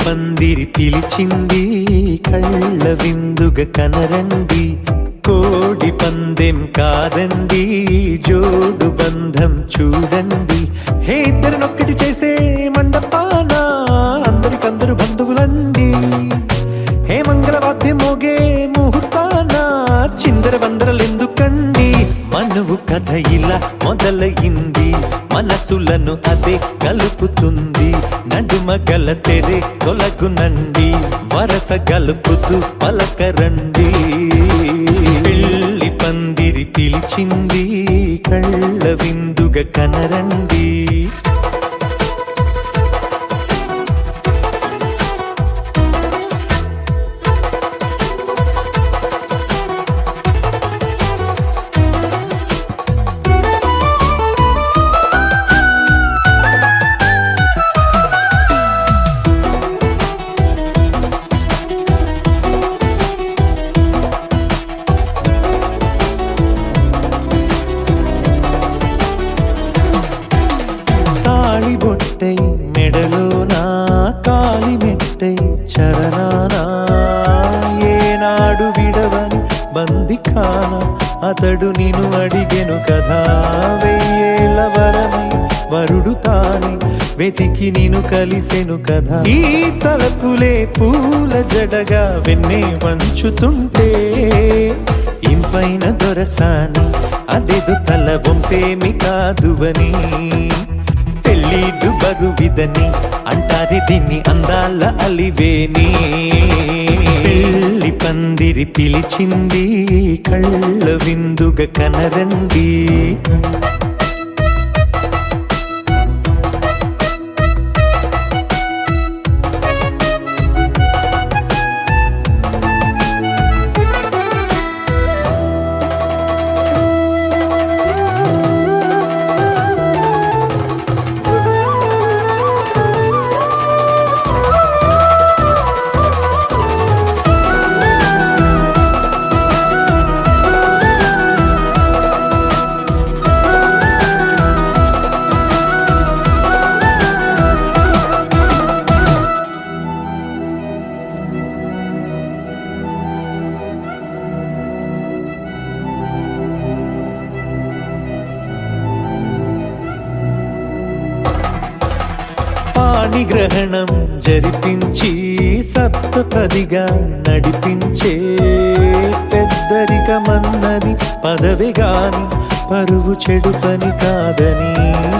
పందిరి పిలిచింది కళ్ళ విందుగా కనరండి, కోడి పందెం కాదండి జోడు బంధం చూడండి. హే ఇద్దరినొక్కటి చేసే మండపాన అందరికందరు బంధువులండి, హే మంగళవాద్యం మోగే ముహూర్తాన చిందర వందరలెందుకండి. మనువు కథ ఇలా మొదలయింది, మనసులను అదే కలుపుతుంది, నడుమ గల తెరే తొలగునండి, వరస గలుపుతూ పలకరండి. పెళ్లి పందిరి పిలిచింది కళ్ళ విందుగా కనరండి. బొట్టై మెడలోనా కాలి మెట్టై చరణానా ఏనాడు విడవని బందిఖాన అతడు నిన్ను అడిగెను కదా, వెయ్యేళ్ళ వరమై వరుడు తానే వెతికి నిన్ను కలిసెను కదా. ఈ తలపులే పూల జడగా వెన్నే వంచుతుంటే ఇంపైన దొరసాని అదేదో తల వంపేమి కాదువని, పెళ్ళిడు బరువిదని అంటారే దీన్ని అందాల అలివేని. పెళ్లి పందిరి పిలిచింది కళ్ళ విందుగా కనరండి. పాణిగ్రహణం జరిపించి సప్తపదిగా నడిపించే పెద్దరికమన్నది పదవి గాని పరువు చెడు పని కాదని,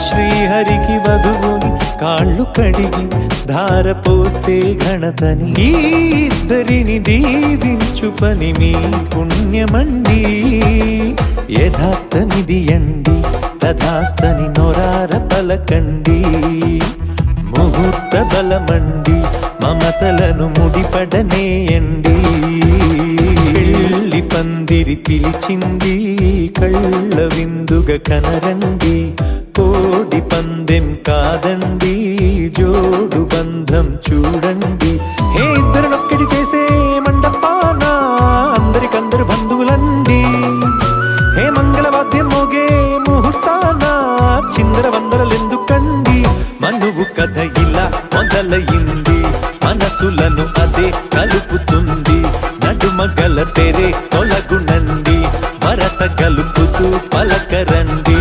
శ్రీహరికి వధువుని కాళ్ళు కడిగి ధార పోస్తే ఘనతని, ఈ ఇద్దరిని దీవించు పని మీ పుణ్యమండి. యథార్థమిది అండి తథాస్తని నొరార పలకండి, ముహూర్త బలమండి మమతలను ముడిపడనేయండి. పెళ్లి పందిరి పిలిచింది కళ్ళ విందుగా కనరండి, కోడి పందెం కాదండి జోడు బంధం చూడండి. హే ఇద్దరినొక్కటి చేసే మండపాన అందరికందరు బంధువులండి, హే మంగళవాద్యం మోగే ముహూర్తాన చిందర వందరలెందుకండి. మనువు కథ ఇలా మొదలయింది, మనసులను అదే కలుపుతుంది, నడుమ గల తెరే తొలగునండి, వరస గలుపుతూ పలకరండి.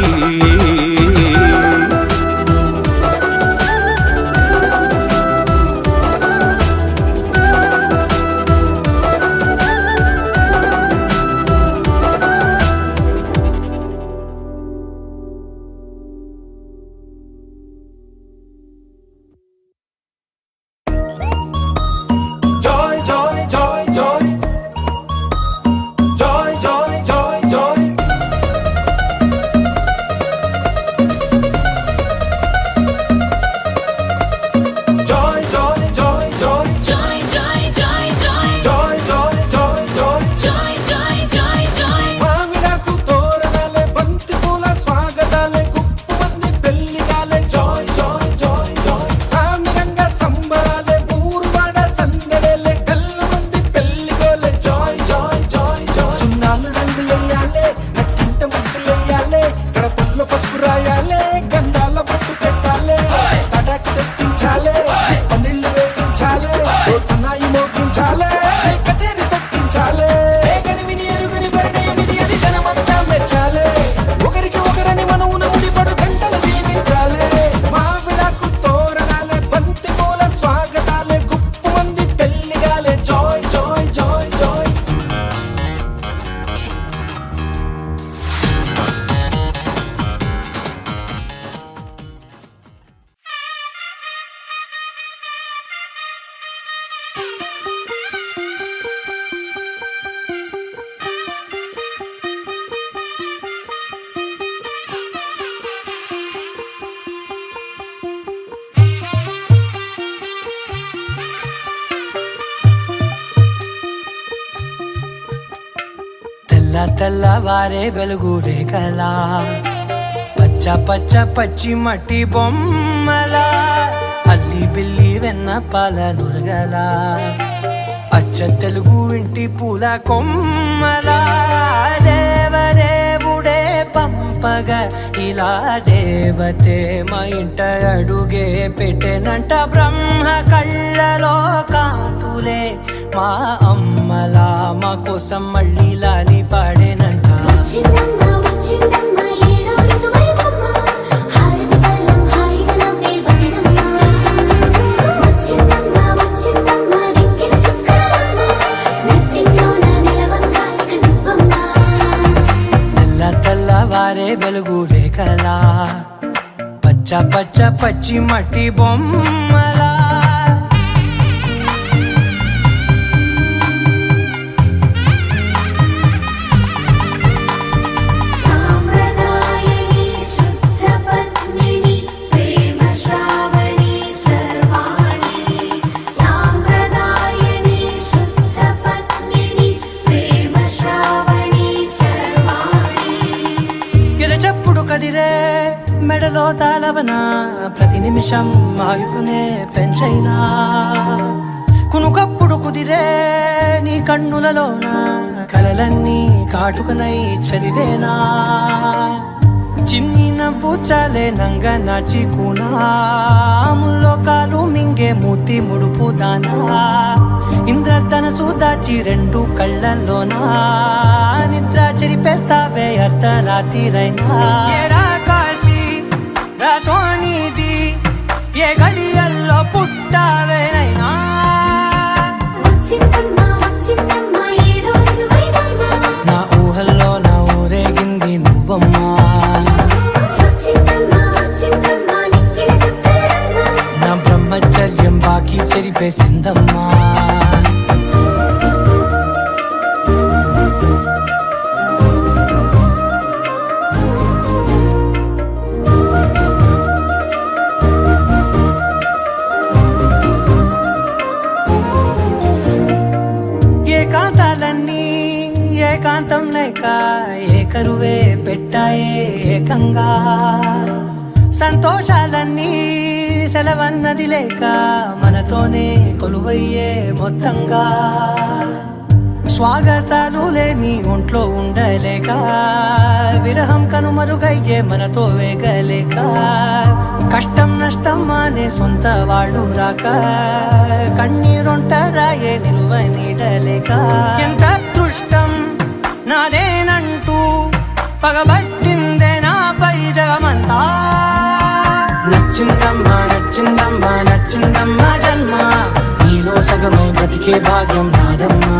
తెల్లవారే వెలుగు రేఖలా పచ్చ పచ్చ పచ్చి మట్టి బొమ్మలా అల్లి బిల్లి వెన్న పాల నురగలా అచ్చ తెలుగు ఇంటి పూల కొమ్మలా దేవదేవుడే పంపగా ఇలా దేవతే మా ఇంట అడుగే పెట్టెనంట బ్రహ్మ కళ్ళలో కాంతులే మా అమ్మలా మా కోసం మళ్ళీ లాలి పాడేనంట తెల్లవారే వెలుగు రేఖలా పచ్చ పచ్చ పచ్చి మట్టి బొమ్మలా కదిరే మెడలో తాళవన ప్రతి నిమిషం ఆయుధునే పెంచైనా కునుకప్పుడు కుదిరే నీ కన్నులలోన కలలన్నీ కాటుకనై చదివేనా చిన్ని నవ్వు చాలే నంగ నాచి కూనాముల్లో కాలు మింగే మూతి ముడుపు దానా ఇంద్రధనసు దాచి రెండు కళ్ళల్లోనా నిద్ర చెరిపేస్తావే అర్ధరాత్రిరైనా ఏడా కాశీ రాసోనిది ఏ గడియల్లో పుట్టావేనైనా నా ఊహల్లో నా ఊరేగింది నువ్వమ్మా నా బ్రహ్మచర్యం బాకీ చెరిపేసిందమ్మా ఏకాంతాలన్నీ ఏకాంతం లేక ఏకరువే పెట్టాయే ఏకంగా సంతోషాలన్నీ సెలవన్నది లేక మనతోనే కొలువయ్యే మొత్తంగా స్వాగతాలు లేని ఒంట్లో ఉండలేక విరహం కనుమరుగయ్యే మనతో వేగలేక కష్టం నష్టం అనే సొంత వాళ్ళు రాక కన్నీరొంటరాయే నిలువ నీడలేక ఎంత అదృష్టం నాదేనంటూ పగబట్టిందే నాపై జగమంతా నచ్చిందమ్మా నచ్చిందమ్మా నచ్చిందమ్మా జన్మ నీలో సగమై బ్రతికే భాగ్యం నాదమ్మా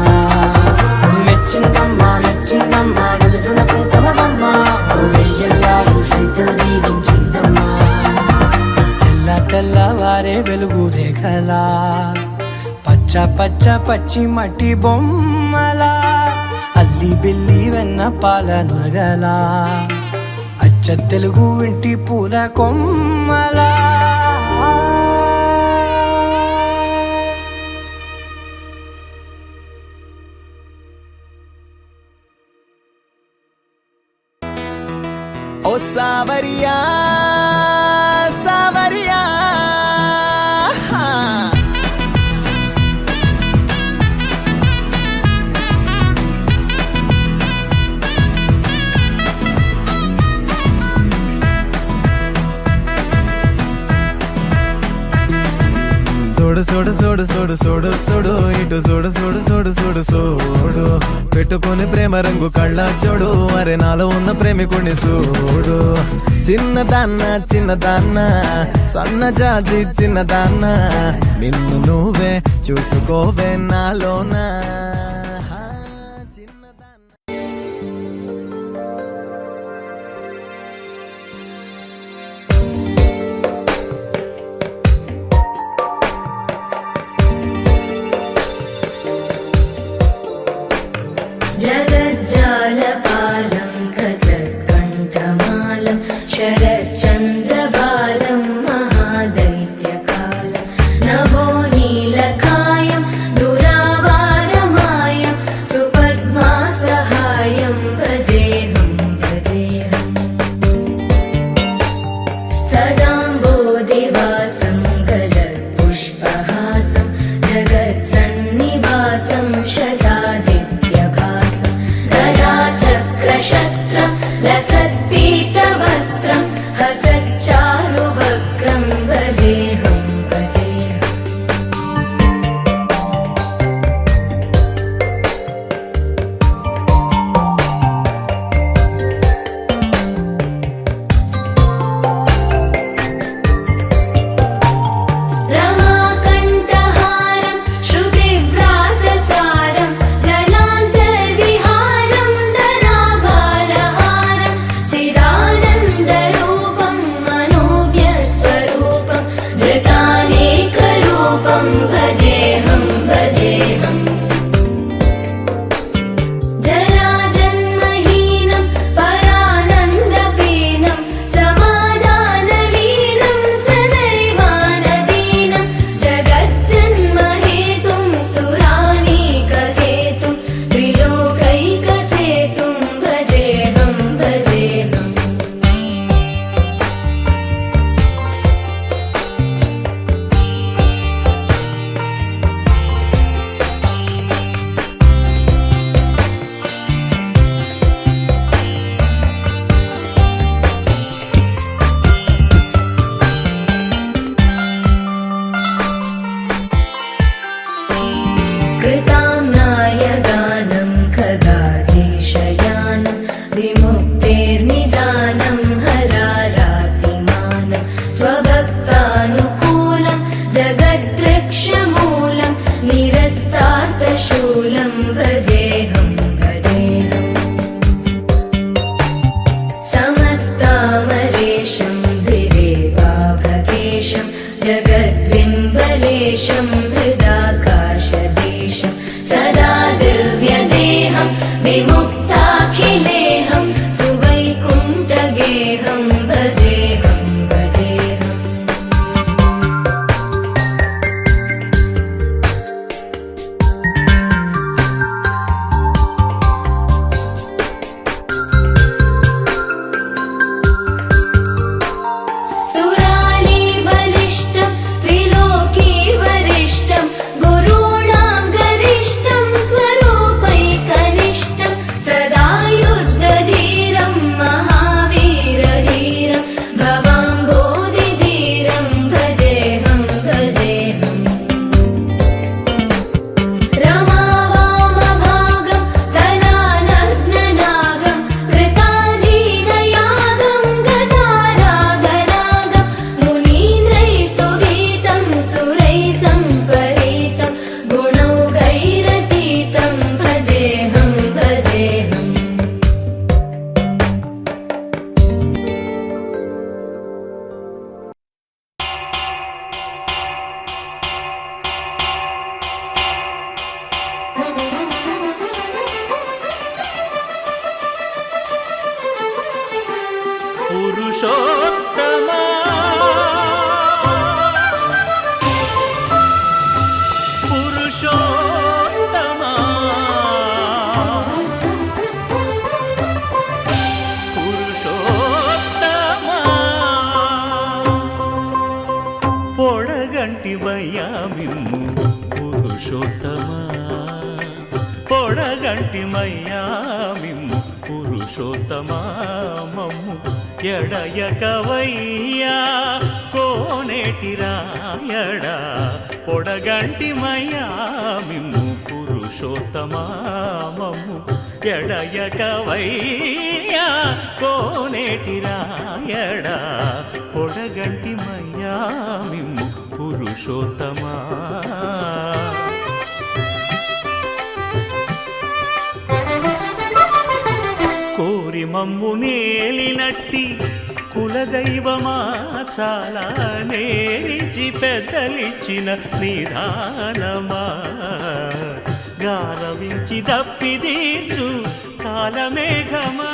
మెచ్చిందమ్మా మెచ్చిందమ్మా నిలుచున్న కుంకుమమ్మా వెయ్యల్లారు శంకరు దీవించిందమ్మా తెల్లవారే వెలుగు రేఖలా పచ్చ పచ్చ పచ్చి మట్టి బొమ్మలా అల్లి బిల్లి వెన్న పాల నురగలా అచ్చ తెలుగు ఇంటి పూల కొమ్మలా ఓ సావరియా సావరియా సోడు సోడు సోడు సోడు సోడు సోడు ఇటు సోడు సోడు సోడు సోడు సోడు పెట్టుకుని ప్రేమ రంగు కళ్ళ చూడు అరే నాలో ఉన్న ప్రేమికుని చూడు చిన్నదాన్న సన్న జాతి చిన్నదాన్న నిన్ను నువ్వే చూసుకోవే నాలోనా जगज्जालपालं गजत्कण्ठमालं शरच्चन्द्रबालं महादैत्यकालं नभो नीलकायं दुरावारमायं सुपद्मासहायं शतादित्यभासं गदाचक्रशस्त्रं लसत्पीतवस्त्रं हसच्चारुवक्त्रं भजेऽहं भजेऽहम् रमाकण्ठहारं श्रुतिव्रातसारं जलान्तर्विहारं धराभारहारं चिदानन्दरूपं मनोज्ञस्वरूपं धृतानेकरूपं भजेऽहं भजेऽहम् जराजन्महीनं परानन्दपीनं समाधानलीनं सदैवानदीनं जगज्जन्महेतुं सुरानीकहेतुं त्रिलोकैकसेतुं भजेऽहं भजेऽहम् कृताम्नायगानं खगाधीशयानं विमुक्तेर्निदानं हरारातिमानं स्वभक्तानुकूलं जगद्वृक्षमूलं निरस्तार्थशूलं भजेऽहं भजेऽहम् समस्तामरेशं द्विरेवाभकेशं जगद्विम्बलेशं हृदाकाशदेशं सदा दिव्यदेहं विमुक्ताखिलेहं सुवैकुण्ठगेहं भजेऽहं भजेऽहम् सुरालीबलिष्ठं त्रिलोकीवरिष्ठं गुरूणां गरिष्ठं स्वरूपैकनिष्ठं सदा युद्धधीरं महावीरधीरं भवाम्भोधिधीरं भजेऽहं भजेऽहम् रमावामभागं कलानग्ननागं कृताधीनयागं गदारागरागं मुनीन्द्रैः सुगीतं सुरैः सम्परीतं गुणौघैरतीतं भजेऽहं भजेऽहम् పురుషోత్తమా పురుషోత్తమా పురుషోత్తమా పొడగంటివయ్యా మిమ్ము పురుషోత్తమా పొడగంటిమయ్యా మిమ్ము పురుషోత్తమా మమ్ము ఎడయకవయ్యా కోనేటి రాయడా పొడగంటిమయ్యా మిమ్ము పురుషోత్తమా మమ్ము ఎడయకవయ్యా కోనేటి రాయడా పొడగంటిమయ్యా మిమ్ము పురుషోత్తమా కోరి మమ్ము నేలినట్టి కులదైవమా చాలా నేరిచి పెద్దలిచ్చిన నిదానమా గారవించి దప్పిదీర్చు కాలమేఘమా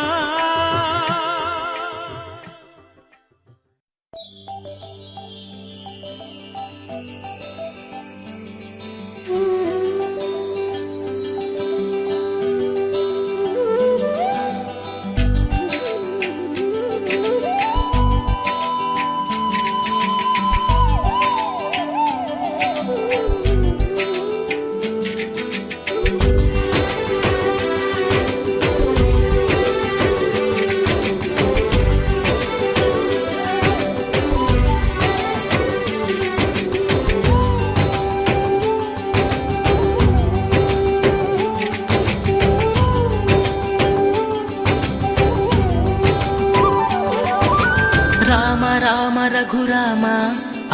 రఘురామ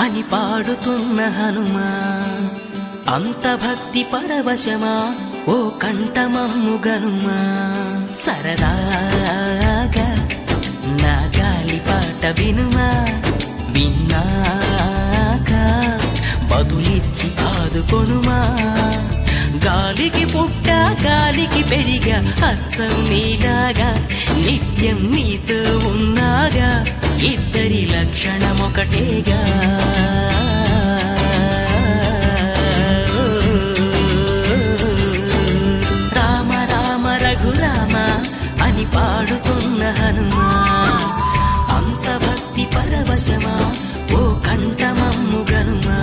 అని పాడుతున్న హనుమా అంత భక్తి పరవశమా ఓ కంఠమమ్ము గనుమా సరదాగా నా గాలి పాట వినుమా విన్నాక బదులిచ్చి ఆదుకొనుమా గాలికి పుట్ట గాలికి పెరిగా అచ్చం నీలాగా నిత్యం నీతో ఉన్నాగా ఇద్దరి లక్షణం ఒకటేగా రామ రామ రఘురామ అని పాడుతున్న హనుమా అంత భక్తి పరవశమా ఓ కంఠమమ్ము గనుమా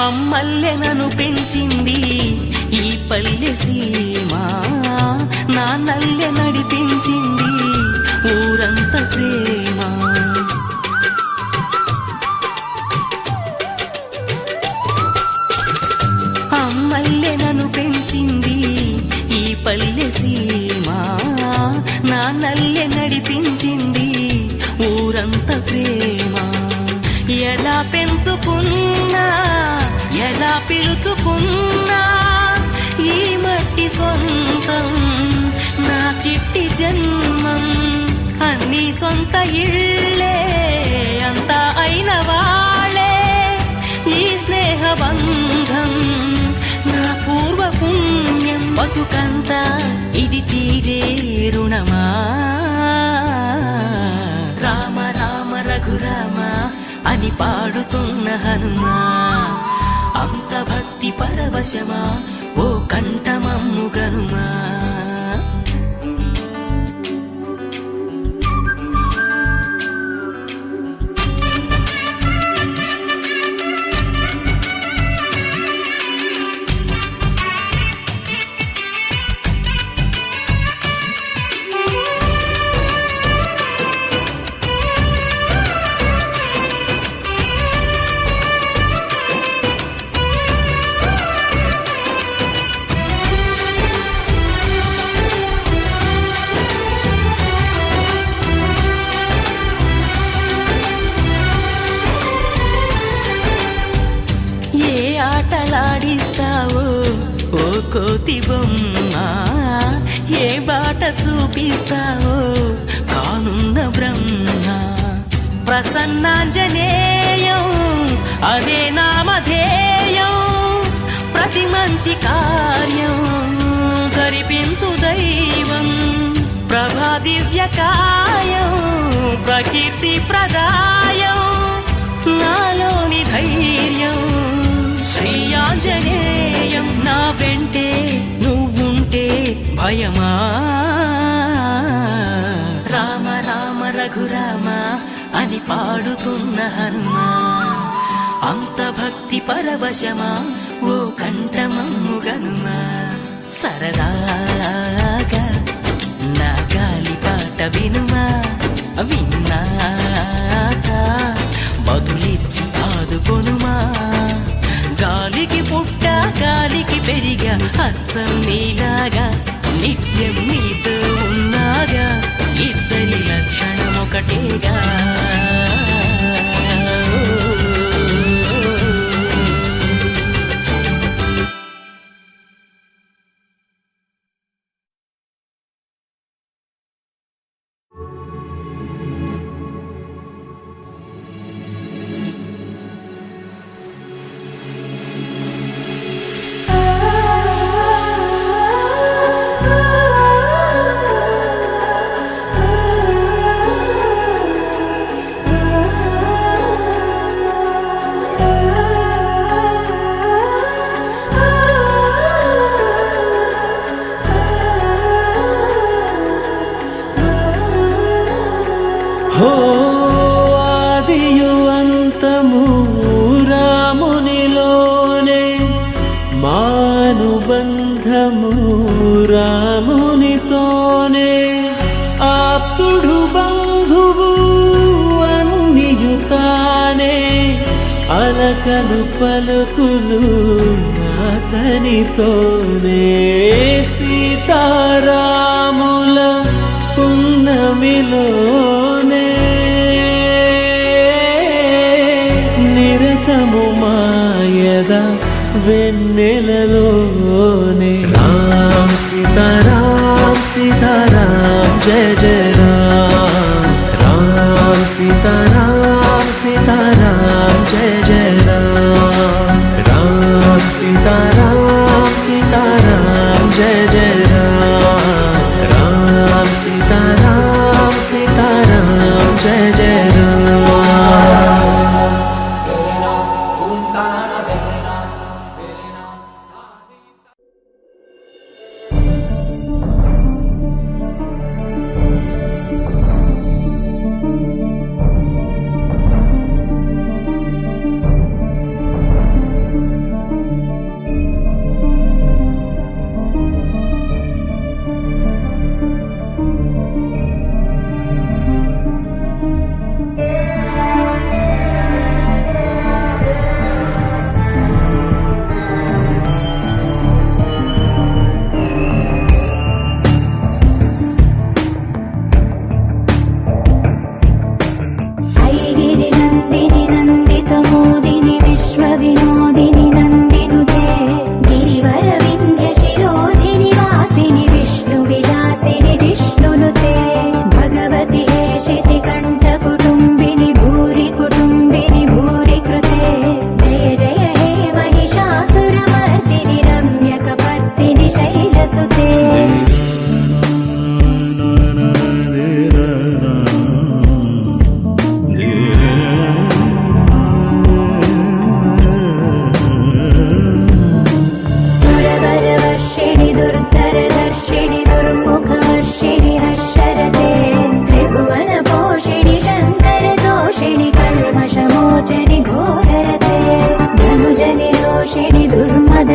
అమ్మల్లె నన్ను పెంచింది ఈ పల్లె సీమ నాన్నల్లె నడిపించింది ఊరంత ప్రేమ అమ్మల్లె నన్ను పెంచింది ఈ పల్లె సీమ నాన్నల్లె నడిపించింది ఊరంత ప్రేమ ఎలా పెంచుకున్నా ఎలా పిలుచుకున్నా ఈ మట్టి సొంతం నా చిట్టి జన్మం అన్ని సొంత ఇళ్ళే అంతా అయిన వాళ్ళే ఈ స్నేహ బంధం నా పూర్వ పుణ్యం బతుకంతా ఇది తీరే రుణమా రామ రామ రఘురామ అని పాడుతున్న హనుమా అంత భక్తి పరవశమా ఓ కంఠమమ్ము గనుమా ఆటలాడిస్తావో ఓ కోతి బొమ్మ ఏ బాట చూపిస్తావో కానున్న బ్రహ్మ ప్రసన్నాంజనేయం అదే నామధేయం ప్రతి మంచి కార్యం జరిపించు దైవం ప్రభా దివ్యకాయం ప్రకీర్తి ప్రదాయం నాలోని ధైర్యం శ్రీ ఆంజనేయం నా వెంటే నువ్వుంటే భయమా రామ రామ రఘురామ అని పాడుతున్న హనుమా అంత భక్తి పరవశమా ఓ కంఠమమ్ము గనుమా సరదాగా నా గాలి పాట వినుమా విన్నాక బదులిచ్చి ఆదుకొనుమా గాలికి పుట్ట గాలికి పెరిగా అచ్చం నీలాగా నిత్యం నీతో ఉన్నాగా ఇద్దరి లక్షణం ఒకటేగా ఆదియు అంతము రామునిలోనే మానుబంధము రామునితోనే ఆప్తుడు బంధువు అన్నియుతానే అలకలు పలుకులు అతనితోనే సీతారాముల పున్నమిలోనే నిరతము మాయద వెన్నెలలోనే రామ్ సీతారామ్ సీతారామ్ జయ జయ రామ్ రామ్ సీతారామ్ సీతారామ్ జయ జయ రామ్ రామ్ సీతారామ్ సీతారామ్ జయ జయ రామ్ రామ్ సీతారామ్ సీతారామ్ జయ జయ రామ్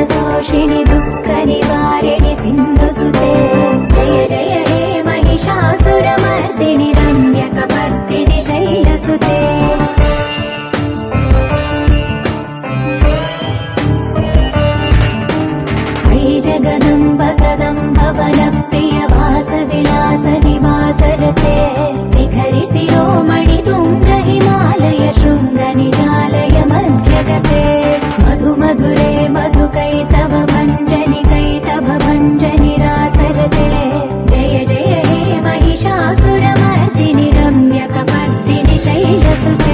शोषिणि दुःख निवारिणि सिन्धुसुते जय जय हे महिषासुरमर्दिनि रम्यकपर्दिनि शैलसुते अयि जगदम्ब कदम्ब वनप्रिय वासविलास निवासरते शिखरि शिरोमणि तुङ्ग हिमालय शृङ्ग निजालय मध्यगते मधु मधुरे मधुकैतव भञ्जनि कैटभ भञ्जनि रासरते जय जय हे महिषासुरमर्दिनि रम्यकपर्दिनि शैलसुते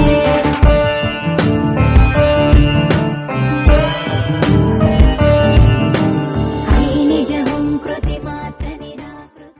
अयि निज हुङ्कृति मात्र निराकृत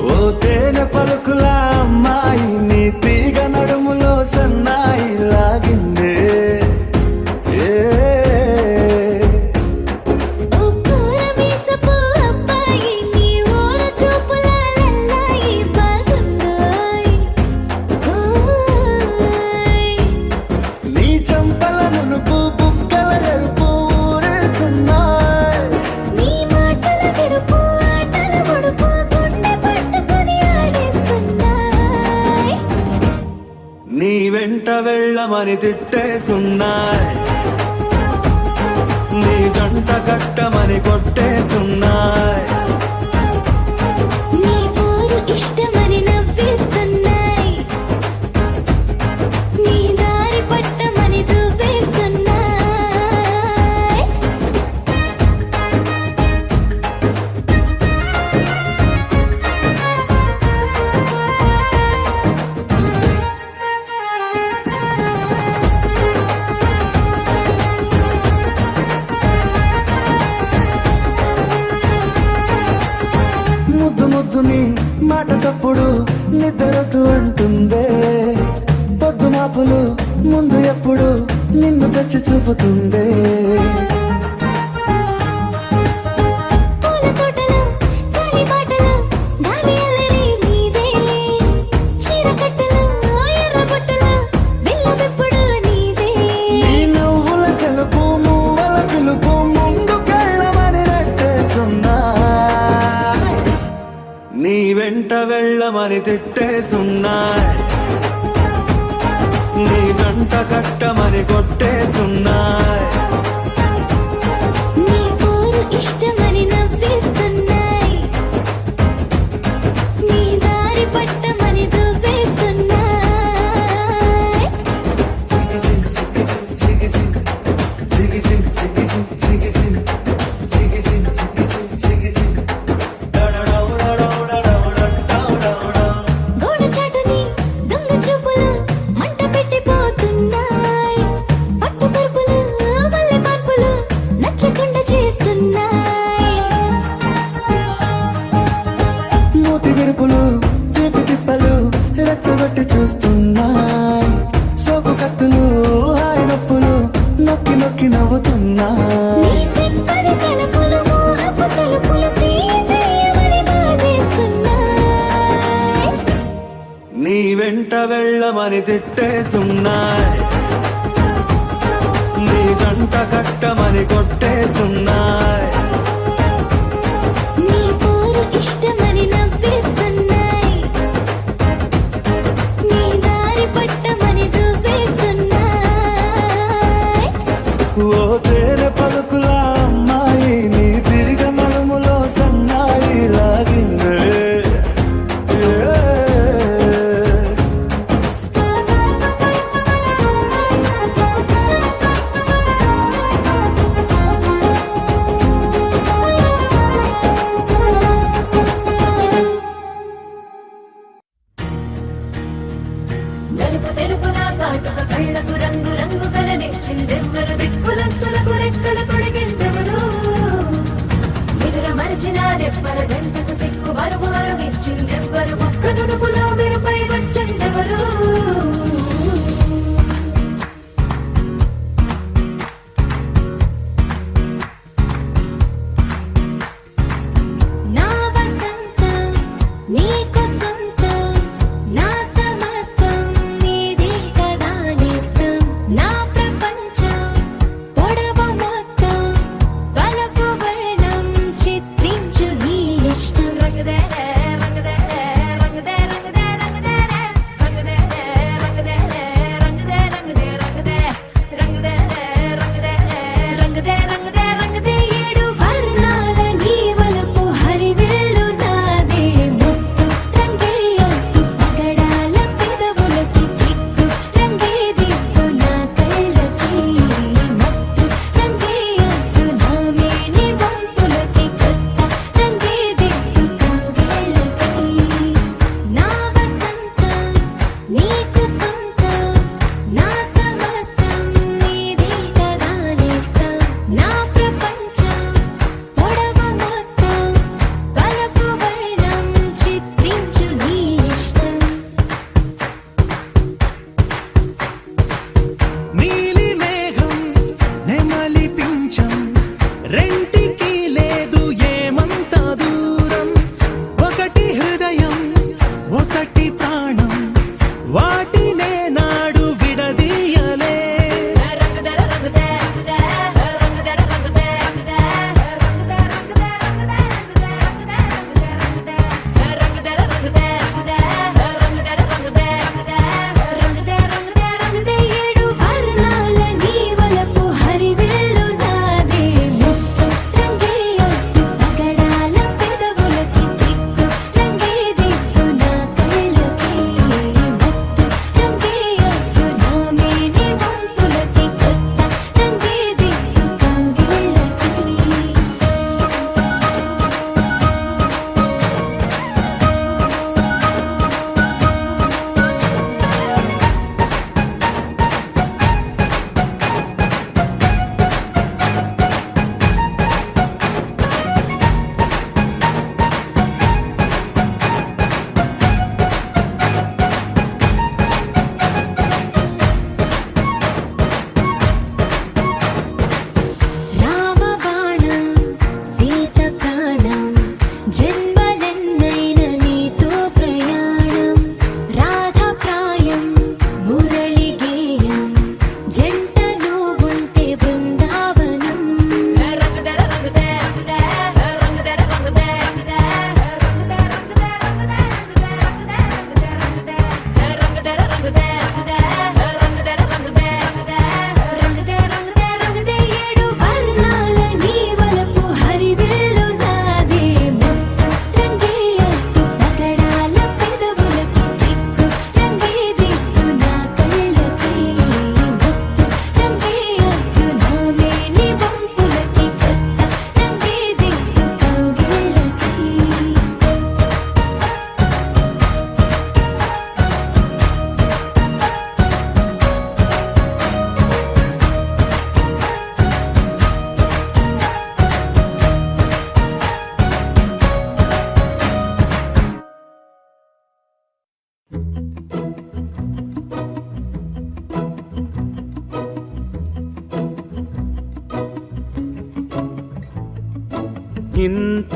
ఓ తేనె పలుకుల అమ్మాయి నీ తీగ నడుములో సన్నాయి లాగిందే ఏ నీ చంపల నునుపు బుగ్గల ఎరుపు ఊరేస్తున్నాయి నీ వెంట వెళ్ళమని తిట్టేస్తున్నాయి నీ జంట కట్టమని కొట్టేస్తున్నాయి నీ పోరు ఇష్టమని నవ్వేస్తున్నాయి నీ దారి పట్టమని దువ్వేస్తున్నాయి ఎప్పుడు నిద్రొద్దు అంటుందే, పొద్దుమాపులు ముందు ఎప్పుడు నిన్ను తెచ్చి చూపుతుందే. పూల తోటలో గాలి బాటలో గాలి అల్లరి నీదేలే, చీర కట్టలో ఎర్ర బుట్టలో బెల్లమెప్పుడు నీదే. నీ నవ్వుల తెలుపు మువ్వల పిలుపు ముందుకెళ్ళమని నెట్టేస్తున్నా, నీ వెంట వెళ్ళమని తిట్టేస్తున్నా, నీ జంట కట్టమని కొట్టేస్తున్నా. నీ పోరు ఇష్టమని నవ్వేస్తున్నాయి, నీ దారి పట్టమని దువ్వేస్తున్నాయి. గోడ చాటుని దొంగ చూపులు మంట పెట్టిపోతున్నాయి, పట్టు పరుపులు మల్లె మార్పులు నచ్చకుండా చేస్తున్నాయి. మూతి విరుపులు తీపి తిప్పలు రెచ్చగొట్టి చూస్తున్నాయి, సోకు కత్తులు హాయి నొప్పులు నొక్కి నొక్కి నవ్వుతున్నాయి. నీ తెప్పని తలుపులు మోహపు తలుపులు తీయమని బాధేస్తున్నాయి. నీ వెంట వెళ్ళమని తిట్టేస్తున్నాయి, నీ జంట కట్టమని కొట్టేస్తున్నాయి. నీ పోరు ఇష్టమని నవ్వేస్తున్నాయి, నీ దారి పట్టమని దువ్వేస్తున్నాయి. ఓ తేనె పలుకుల అమ్మాయి నీ తిరిగ నడుములో సన్నాయి లాగిందే. నలుపు తెలుపున కాటుక కళ్ళకు రంగు రంగు కలనిచ్చిందెవ్వరు, దిక్కులంచులకు రెక్కలు తొడిగిందెవరు, నిదుర మరిచిన రెప్పల జంటకు సిక్కు మరుమారు ఇచ్చిందెవ్వరు, ఒక్క నుడుపులో మెరుపై వచ్చిందెవరు. నా వసంతం నీకు సొంతం, నా సమస్తం నీదే కదా నేస్తం, నా ప్రపంచం పొడవు మొత్తం వలపు వర్ణం చిత్రించు నీ ఇష్టం. రంగదే రంగదే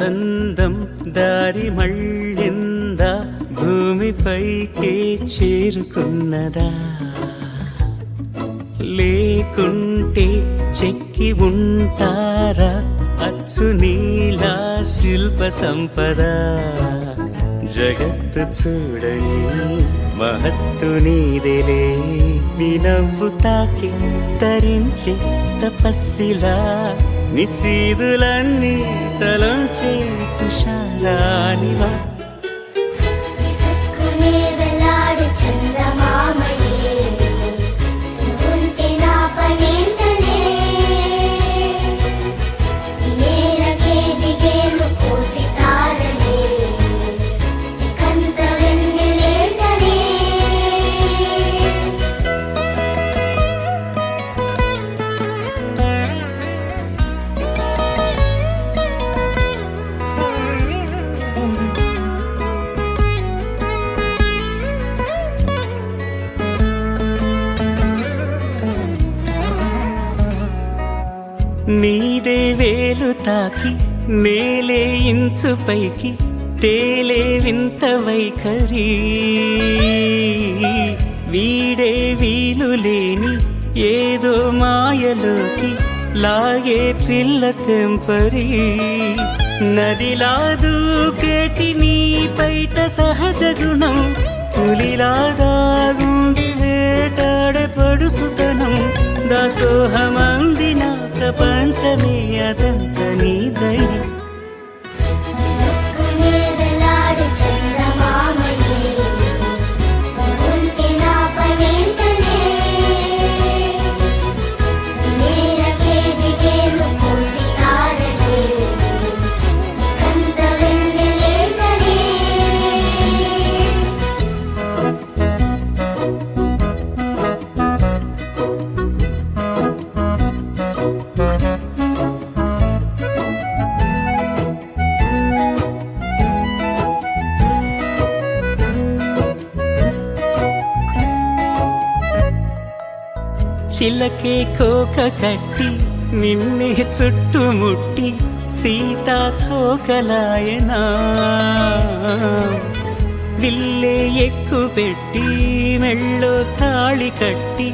అందం దారి మళ్ళిందా, భూమిపైకే చేరుకున్నదా, లేకుంటే చెక్కి ఉంటారా అచ్చు నీలా శిల్ప సంపద. జగత్తు చూడని మహత్తు నీదేలే, నీ నవ్వు తాకి తరించే తపస్సిలా, నిశీదులన్నీ తలంచే తుషారానివా. విసుక్కునే వెలాడు చందమామయే, నువ్వుంటే నా పనేంటనే, ఈ నేలకే దిగేను కోటి తారలే, ఇకంత వెన్నెలేంటనే. నీదే వేలు తాకి నేలే ఇంచు పైకి తేలే వింత వైఖరి, వీడే వీలు లేని ఏదో మాయలోకి లాగే పిల్ల తెంపరి. నదిలా దూకేటి నీ పైట సహజ గుణం, పులిలాగా గుండి వేటాడే పడుసుతనం, దాసోహమందిన ప్రపంచమే అదంత నీదై. విసుక్కునే వెలాడు చందమామయే, నువ్వుంటే నా పనేంటనే, ఈ నేలకే దిగేను కోటి తారలే, ఇకంత వెన్నెలేంటనే. చిలకే కోక కట్టి నిన్నే చుట్టుముట్టి సీతాకోకలాయనా, విల్లే ఎక్కు పెట్టి మెళ్ళో తాళి కట్టి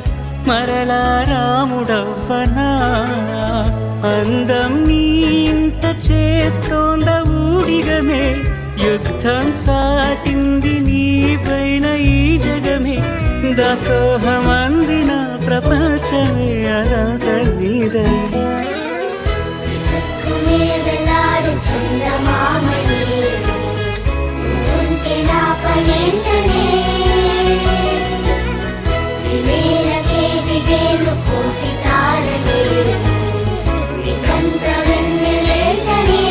మరలా రాముడవ్వనా. అందం నీ ఇంత చేస్తోంద ఊడిగమే, యుద్ధం చాటింది నీ పైన ఈ జగమే, దాసోహమందిన ప్రపంచమే అదంత నీదై. విసుక్కునే వెలాడు చందమామయే, నువ్వుంటే నా పనేంటనే, ఈ నేలకే దిగేను కోటి తారలే, ఇకంత వెన్నెలేంటనే.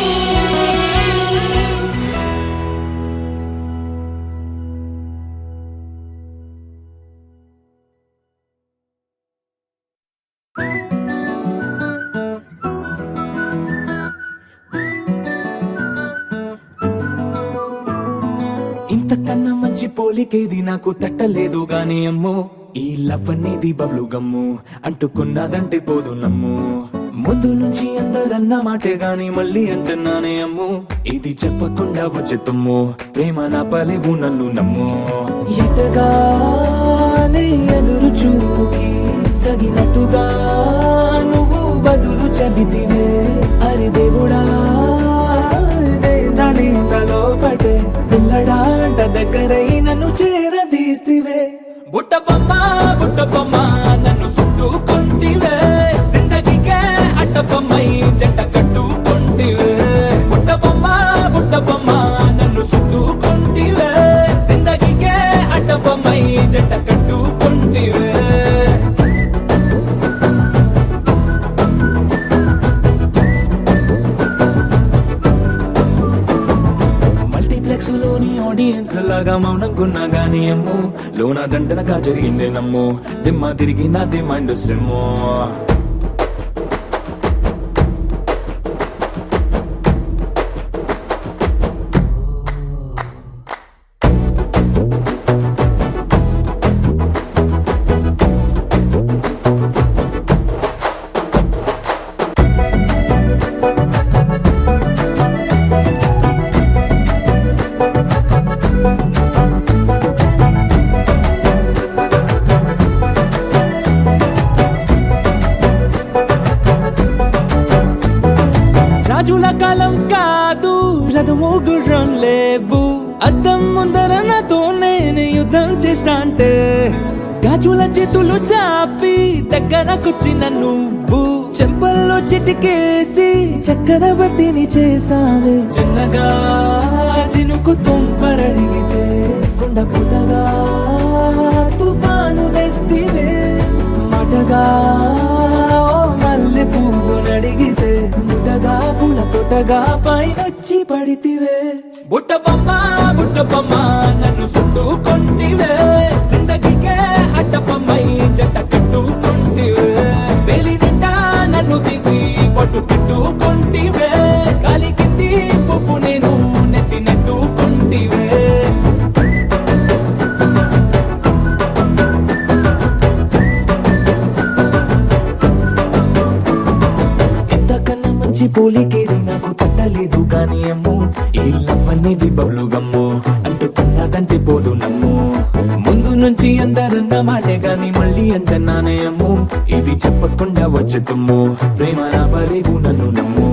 ఇంతకన్నా మంచి పోలికేది నాకు తట్టలేదు గాని అమ్మో, ఈ లవ్ అనేది బబ్లు గమ్ము, అంటుకున్నదంటే పోదు నమ్ము. ముందు నుంచి అందరన్న మాటే గాని మళ్ళీ అంటున్నానే అమ్ము, ఇది చెప్పకుండా వచ్చే తుమ్ము, ప్రేమ నా పలేవు నన్ను నమ్ము. ఎటగానే ఎదురు చూకి తగినట్టుగా నువ్వు బదులు చెబితివే, అరే దేవుడా దాని తలో పటే పిల్లడాంట దగ్గరై నన్ను చేరదీస్తివే. బుట్ట బొమ్మ నన్ను చుట్టుకుంటివే, జిందగీకే అట్ట బొమ్మై జంట కట్టుకుంటివే. బుట్ట బొమ్మ నన్ను చుట్టుకుంటివే, జిందగీకే అట్ట బొమ్మై జంట కట్టుకుంటివే. లోని ఆడియన్స్ లాగా మౌనంకున్నా గానీ అమ్ము, లోన దండనగా జరిగిందే నమ్ము, దిమ్మ తిరిగి నా దిమ్మండు సిమ్ము. అబద్ధం చేస్తా అంటే గాజుల చేతులు చాపి దగ్గరకొచ్చిన నువ్వు చెంపల్లో చిటికేసి చక్రవర్తిని చేసావే చిన్నగా చినుకు తుంపరడిగితే కుండ పుటగా తుఫాను తెస్తివే మాటగా ఓ మల్లె పువ్వు నడిగితే ముటగా పుల తొటగా పైనొచ్చి పడితివే బుట్ట బొమ్మ నన్ను చుట్టుకొంటివే జిందగీకే అడ్డపమ్మై జంట కట్టుకొంటివే వేలి నిండా నన్ను తీసి పట్టు పెట్టుకొంటివే కాలి కింది పువ్వు నేను నెత్తి నెట్టుకొంటివే ఇంతకన్నా మంచి పోలికేది నాకు తట్టలేదు కానీ అమ్మో ఈ లవ్ అనేది బబ్లు గమ్ము అంటుకున్నదంటే పోదు నమ్ము ముందు నుంచి అందరన్న మాటే గాని మళ్ళీ అంటున్నానే అమ్ము ఇది చెప్పకుండా వచ్చే తుమ్ము ప్రేమ నా పరేగు నన్ను నమ్ము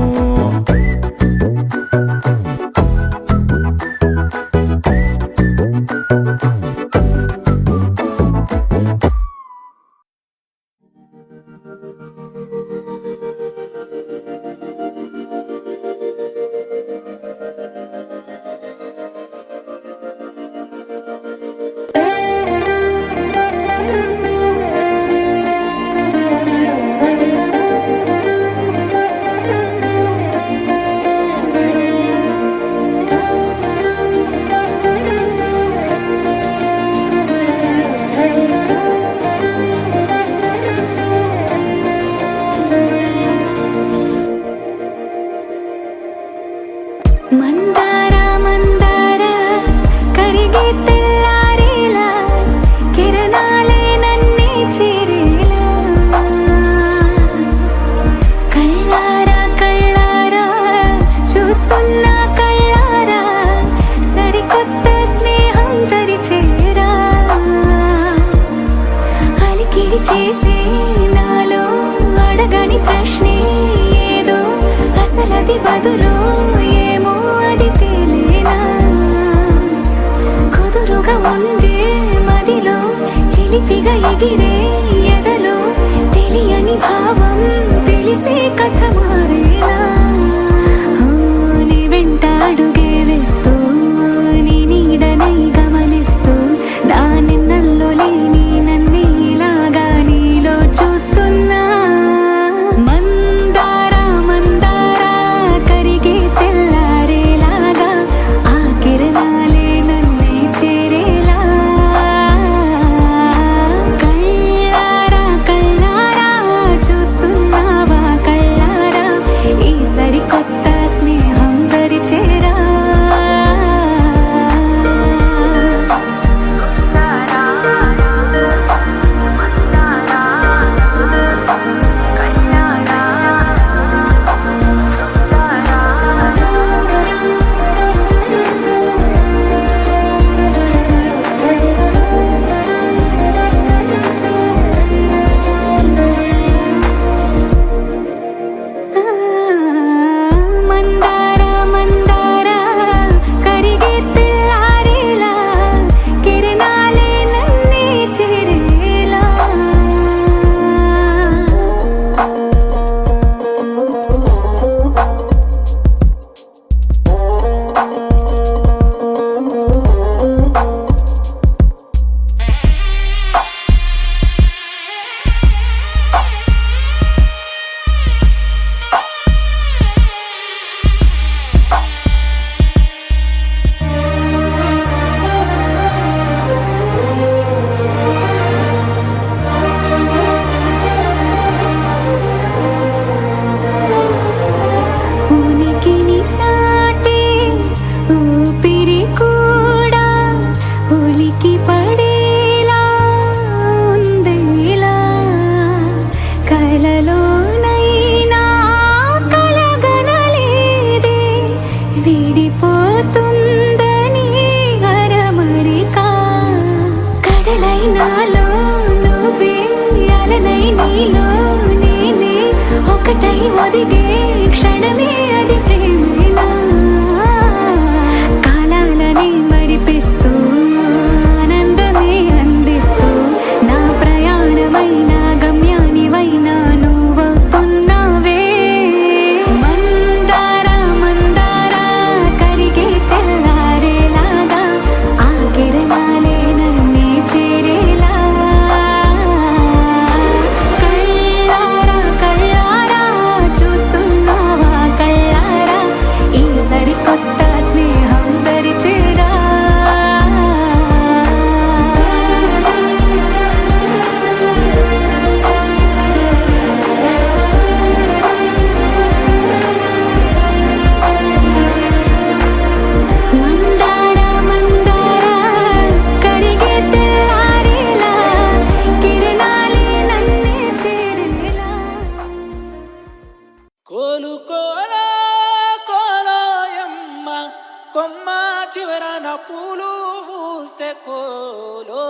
కోలో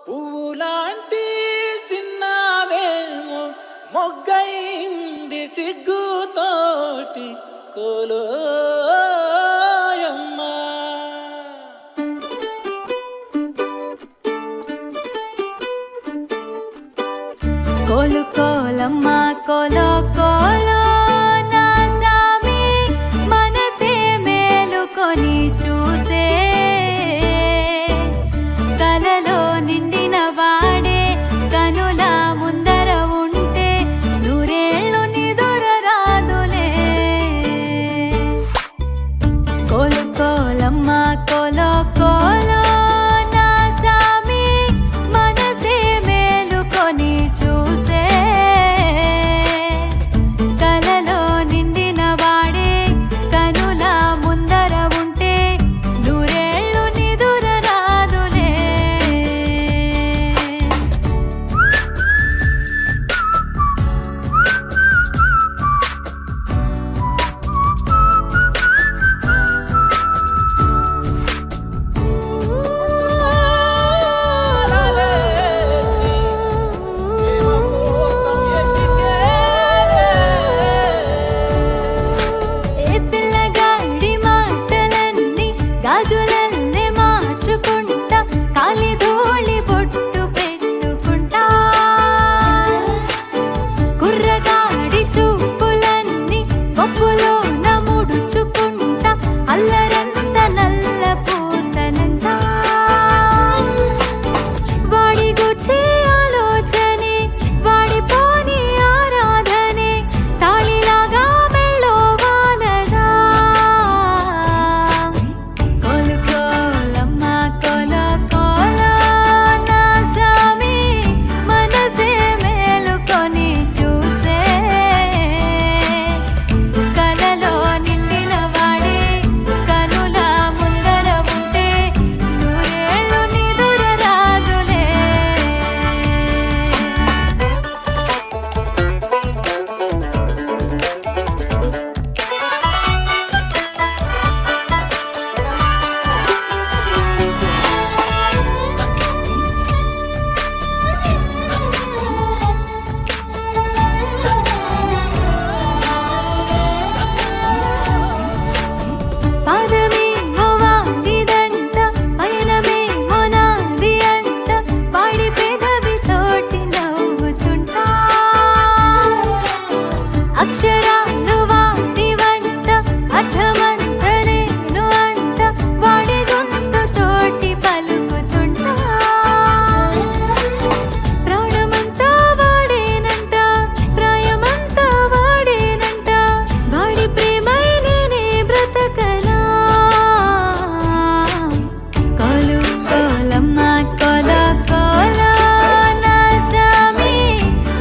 పువ్వులాంటి సిన్నదేమో మొగ్గైంది సిగ్గుతోటి కోలోయమ్మా. కోలు కోలమ్మ కోలో కోలో నా సామి మనసే మేలుకొని చూసే కలలో నిండిన వాడే కనుల ముందర ఉంటే నూరేళ్ళు నిదుర రాదులే. కోలు కోలమ్మ కోలో కోలో నా సామి మనసే మేలుకొని చూసే కలలో నిండిన వాడే కనుల ముందర ఉంటే నూరేళ్ళు నిదుర రాదులే. ఏ పిల్లగాడి మాటలన్నీ గాజులల్లే మార్చుకుంటా కాలి ధూళి బొట్టు పెట్టుకుంటా. కుర్రగాడి చూపులన్నీ పప్పులో ముడుచుకుంటా అల్లరంత నల్ల పూసలంట. వాడి గుర్చే ఆలోచనే వాడి పోని ఆరాధనే తాళిలాగా మెళ్ళో వానదా. కోలు కోలమ్మ కోలో కోలో నా సామి మనసే మేలుకొని చూసే కలలో నిండిన వాడే కనుల ముందర ఉంటే నూరేళ్ళు నిదుర రాదులే. పాదమేమో వాడిదంట పయనమేమో నాది అంట వాడి పెదవి తోటి నవ్వుతుంటా. అక్షరాలు వాడి వంట అర్థమంత నేను అంట వాడి గొంతు తోటి పలుకుతుంటా. ప్రాణమంతా వాడేనంట ప్రాయమంతా వాడేనంట వాడి ప్రేమై నేనే బ్రతకనా. కోలు కోలమ్మ కోలో కోలో నా సామి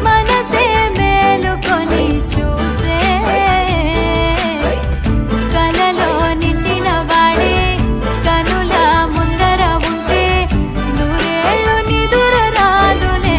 మనసే మేలుకొని చూసే కలలో నిండిన వాడే కనుల ముందర ఉంటే నూరేళ్ళు నిదుర రాదులే.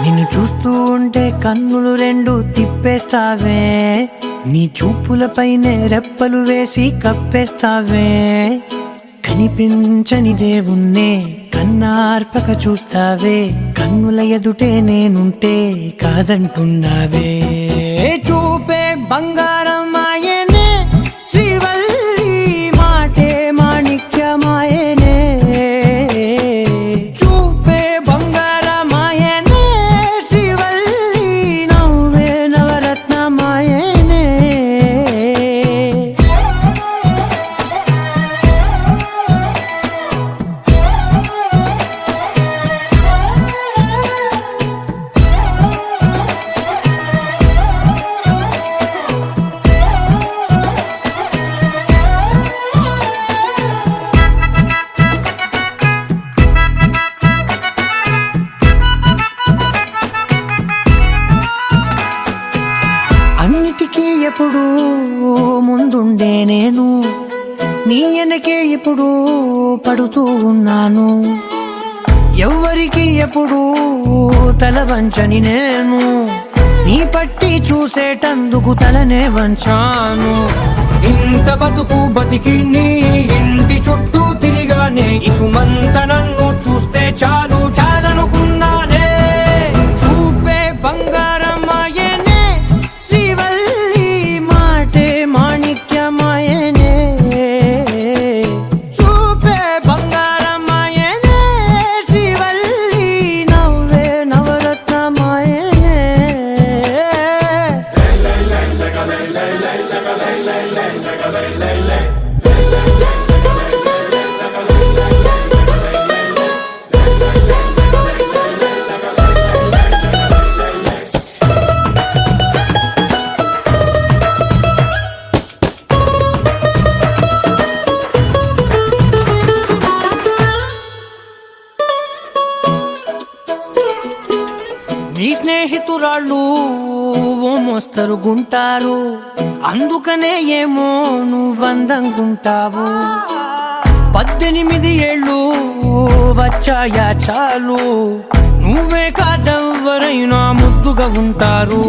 నిన్ను చూస్తూ ఉంటే కన్నులు రెండు తిప్పేస్తావే నీ చూపులపైనే రెప్పలు వేసి కప్పేస్తావే. కనిపించని దేవుణ్ణే కన్నార్పక చూస్తావే కన్నుల ఎదుటే నేనుంటే కాదంటున్నావే. చూపే బంగారం ఆయనే శ్రీవల్లి మాటే మాణిక్యమాయనే. చూపే బంగారమాయనే శ్రీవల్లి నవ్వే నవరత్నమాయనే. అన్నిటికీ ఎప్పుడు ముందుండే నేను నీ వెనకే ఇప్పుడు పడుతూ ఉన్నాను. ఎవ్వరికి ఎప్పుడు తల వంచని నేను నీ పట్టి చూసేటందుకు తలనే వంచాను. ఇంత బతుకు బతికి నీ ఇంటి చుట్టూ తిరిగానే ఇసుమంత నన్ను చూస్తే చాలు చాలనుకున్నానే. చూపే బంగారమాయనే శ్రీవల్లి మాటే మాణిక్యమాయనే. చూపే బంగారమాయనే శ్రీవల్లి నవ్వే నవరత్నమాయనే. నీ స్నేహితురాళ్ళు ఓ మోస్తరుగుంటారు, అందుకనే ఏమో నువ్వందంగుంటావు. 18 ఏళ్ళు వచ్చాయా చాలు, నువ్వే కాదెవ్వరైనా ముద్దుగా ఉంటారు.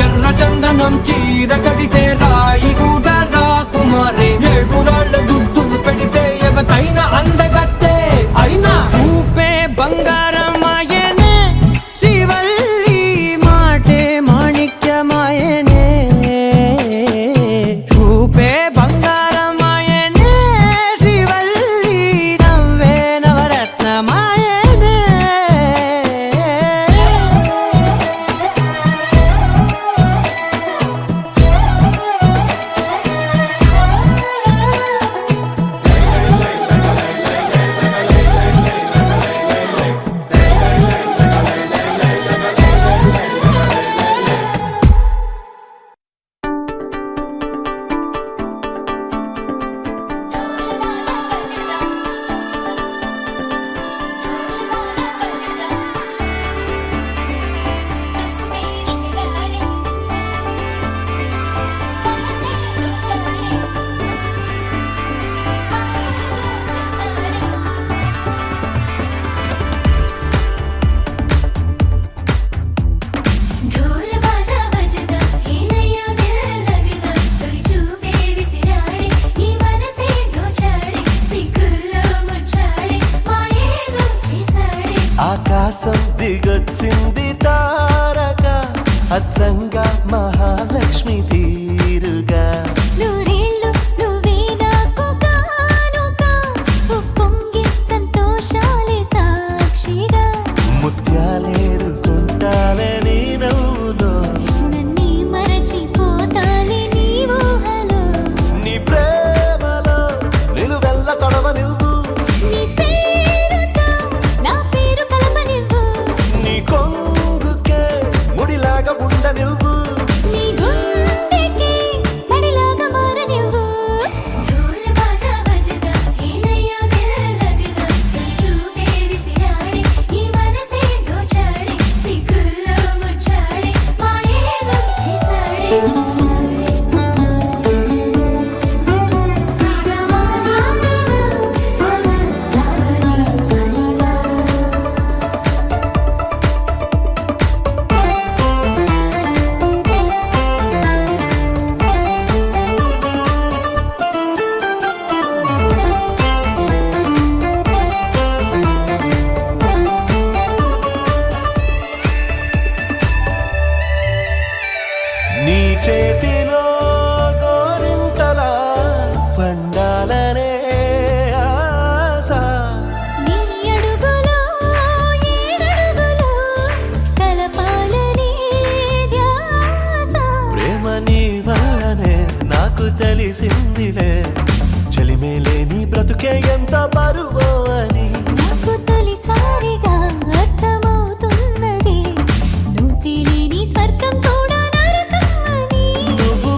ఎర్ర చందనం చీర కడితే రాయి కూడా రాకుమారే, 7 రాళ్ళ దుద్దులు పెడితే ఎవతైనా అందగత్తే అయినా. చూపే బంగారమాయనే శ్రీవల్లి మాటే మాణిక్యమాయనే. చూపే బంగారమాయనే శ్రీవల్లి నవ్వే నవరత్నమాయనే. ఆకాశం దిగొచ్చింది తారక, అచ్చంగా మహాలక్ష్మి తీరుగా. నూరేళ్ళు నువ్వే నాకు కానుక, ఉప్పొంగే సంతోషాలే సాక్షిగా. ముత్యాలేరుకుంటాలే నీ నవ్వులో, నన్నే మరచిపోతాలే నీ ఊహలో. నీ ప్రేమలో నిలువెల్ల తొడవ నువ్వు, నీ పేరుతో నా పేరు కలపనివ్వు, నీ కొంగుకే ముడిలాగా ఉండ నువ్వు. నీ గుండెకి సడిలాగా మారనివ్వు. ఢోల్ బాజా బజదా హేనయ్యా దిల్ లగదా, చూపే విసిరాడే ఈ మనసే దోచాడే, సిగ్గుల్లో ముచ్చాడే మాయేదో చేసాడే. నీ చేతిలో గోరింటలా పండాలనే ఆశ, నీ అడుగులో ఏడడుగులో కలపాలనే ధ్యాస. ప్రేమ నీ వల్లనే నాకు తెలిసిందిలే, చెలిమేలే నీ బ్రతుకే ఎంత బరువో అని. నాకు తొలిసారిగా అర్థమవుతున్నది, నువ్వు తెలియని స్వర్గం కూడా నరకం అని. నువ్వు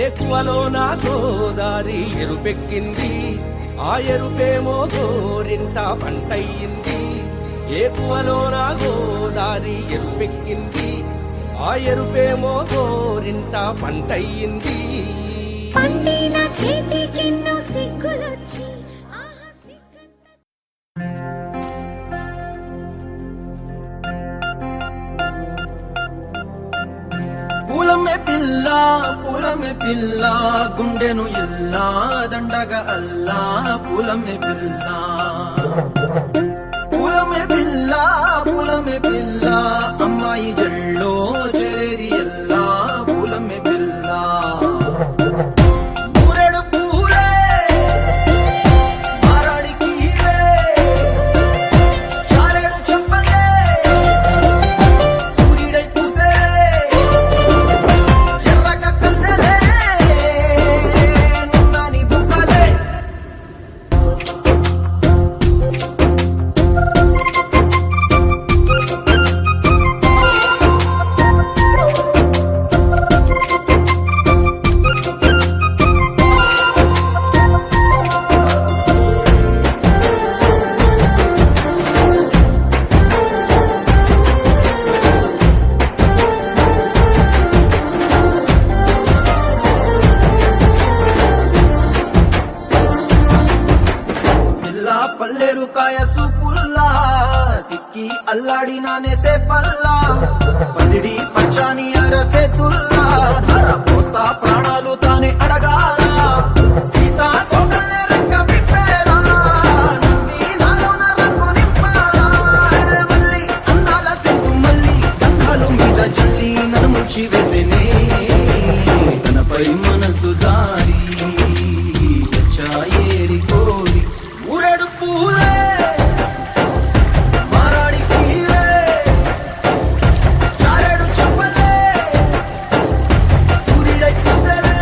ఏకువలో నా గోదారి ఎరుపెక్కింది, ఆ ఎరుపేమో గోరింట పంటయ్యింది. ఏకువలో నా గోదారి ఎరుపెక్కింది, ఆ ఎరుపేమో గోరింట పంటయ్యింది. పండిన చేతికెన్నో సిగ్గులొచ్చి ఆహా సిగ్గంత పూలమే పిల్ల గుండెను ఇల్లా దండగా అల్లా పూలమే పిల్ల అమ్మాయి జల్లో చేరేది ఎల్లా పూలమే పిల్ల ఊరెడు పూలే మారాడికి చారెడు చెప్పలే సూర్యుడై పూసే ఎర్రగా కందలే నున్నాని బుక్కలే పల్లేరు కాయ సూపుల్లా సిక్కి అల్లాడి నానేసే పల్లా పసిడి పచ్చాని అరసే తుల్లా ధర పోస్తా ప్రాణాలు తానే అడగాల సీతా కోకల్లే రెక్క విప్పేలా నవ్వి నాలోన రంగు నింపాలా మల్లి అందాల సిగ్గు మల్లి గంధాలు మీద జల్లి నన్ను ముంచి వేసేనే తనపై మనసు జారి వచ్చాయేరి కోరి ఊరెడు పూలే మారాడికి చారెడు చెప్పలే సూర్యుడై పూసలే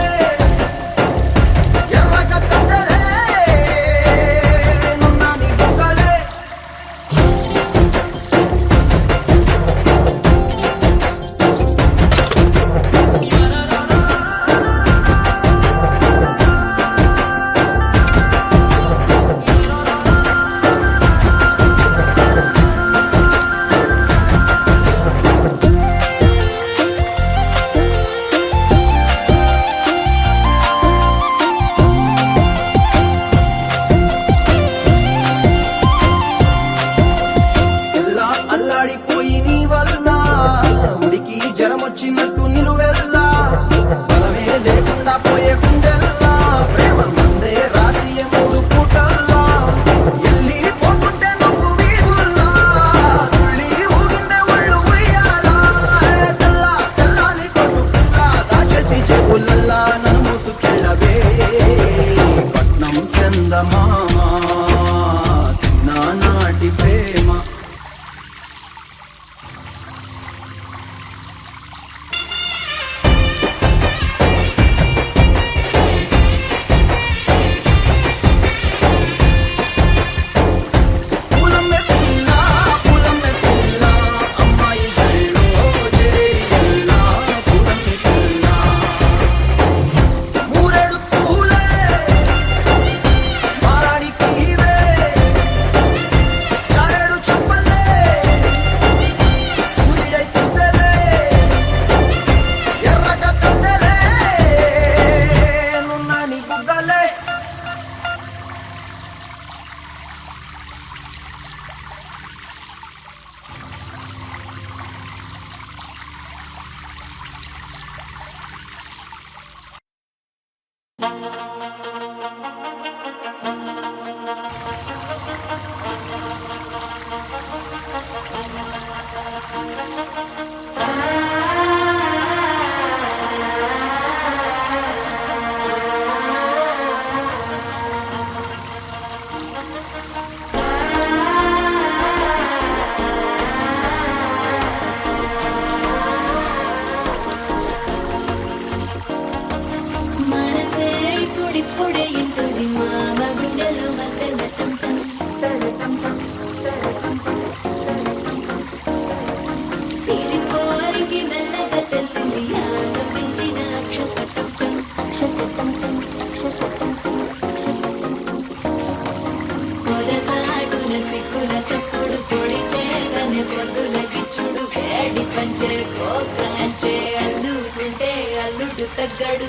పొద్దుల గిచ్చుడు వేడి పంచే కోకంచే అల్లుకుంటే అల్లుడు తగ్గడు